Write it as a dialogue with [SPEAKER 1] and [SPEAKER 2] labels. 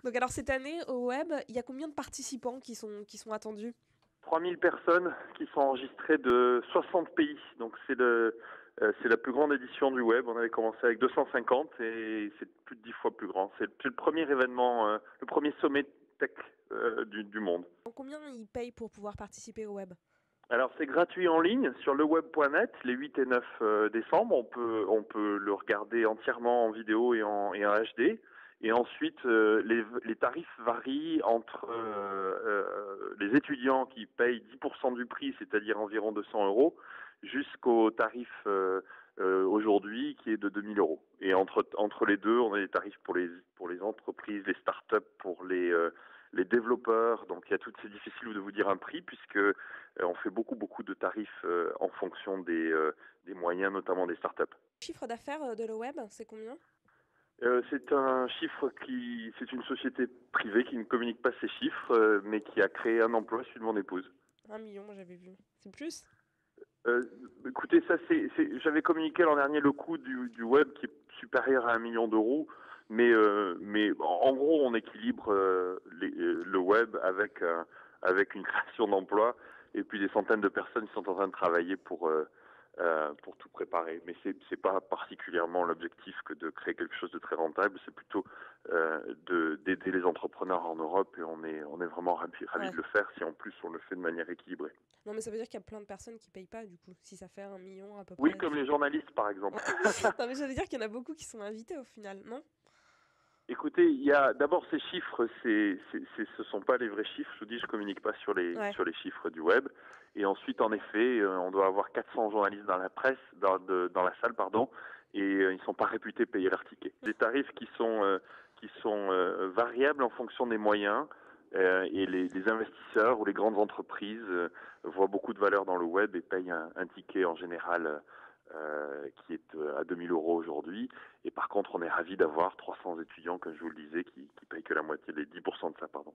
[SPEAKER 1] Donc alors cette année au web, il y a combien de participants qui sont attendus?
[SPEAKER 2] 3000 personnes qui sont enregistrées de 60 pays. Donc c'est la plus grande édition du web. On avait commencé avec 250 et c'est plus de 10 fois plus grand. C'est le premier événement, le premier sommet tech du monde.
[SPEAKER 1] Donc combien ils payent pour pouvoir participer au web?
[SPEAKER 2] Alors c'est gratuit en ligne sur leweb.net les 8 et 9 décembre. On peut le regarder entièrement en vidéo et en HD. Et ensuite, les tarifs varient entre les étudiants qui payent 10% du prix, c'est-à-dire environ 200 euros, jusqu'au tarif aujourd'hui qui est de 2000 euros. Et entre les deux, on a des tarifs pour les entreprises, les startups, pour les développeurs. Donc c'est difficile de vous dire un prix puisque on fait beaucoup de tarifs en fonction des moyens, notamment des startups.
[SPEAKER 1] Le chiffre d'affaires de le web, c'est combien?
[SPEAKER 2] C'est une société privée qui ne communique pas ses chiffres, mais qui a créé un emploi, celui de mon épouse.
[SPEAKER 1] 1 million, moi j'avais vu. C'est plus?
[SPEAKER 2] Euh, Écoutez, j'avais communiqué l'an dernier le coût du web qui est supérieur à 1 million d'euros, mais en gros, on équilibre le web avec une création d'emplois et puis des centaines de personnes qui sont en train de travailler pour tout préparer. Mais c'est pas particulièrement l'objectif que de créer quelque chose de très rentable, c'est plutôt d'aider les entrepreneurs en Europe et on est vraiment ravis
[SPEAKER 1] Ouais.
[SPEAKER 2] de le faire si en plus on le fait de manière équilibrée.
[SPEAKER 1] Non mais ça veut dire qu'il y a plein de personnes qui payent pas du coup, si ça fait 1 million à peu
[SPEAKER 2] Oui,
[SPEAKER 1] près.
[SPEAKER 2] comme les journalistes par
[SPEAKER 1] Ouais.
[SPEAKER 2] exemple.
[SPEAKER 1] Non mais ça veut dire qu'il y en a beaucoup qui sont invités au final, non?
[SPEAKER 2] Écoutez, il y a d'abord ces chiffres, ce sont pas les vrais chiffres. Je vous dis, je communique pas sur les
[SPEAKER 1] Ouais.
[SPEAKER 2] sur les chiffres du web. Et ensuite, en effet, on doit avoir 400 journalistes dans la presse, dans la salle, pardon, et ils sont pas réputés payer leur ticket. Des tarifs qui sont variables en fonction des moyens. Et les investisseurs ou les grandes entreprises voient beaucoup de valeur dans le web et payent un ticket en général qui est à 2000 euros aujourd'hui. Et par contre, on est ravis d'avoir 300 étudiants, comme je vous le disais, qui payent que la moitié, les 10% de ça, pardon.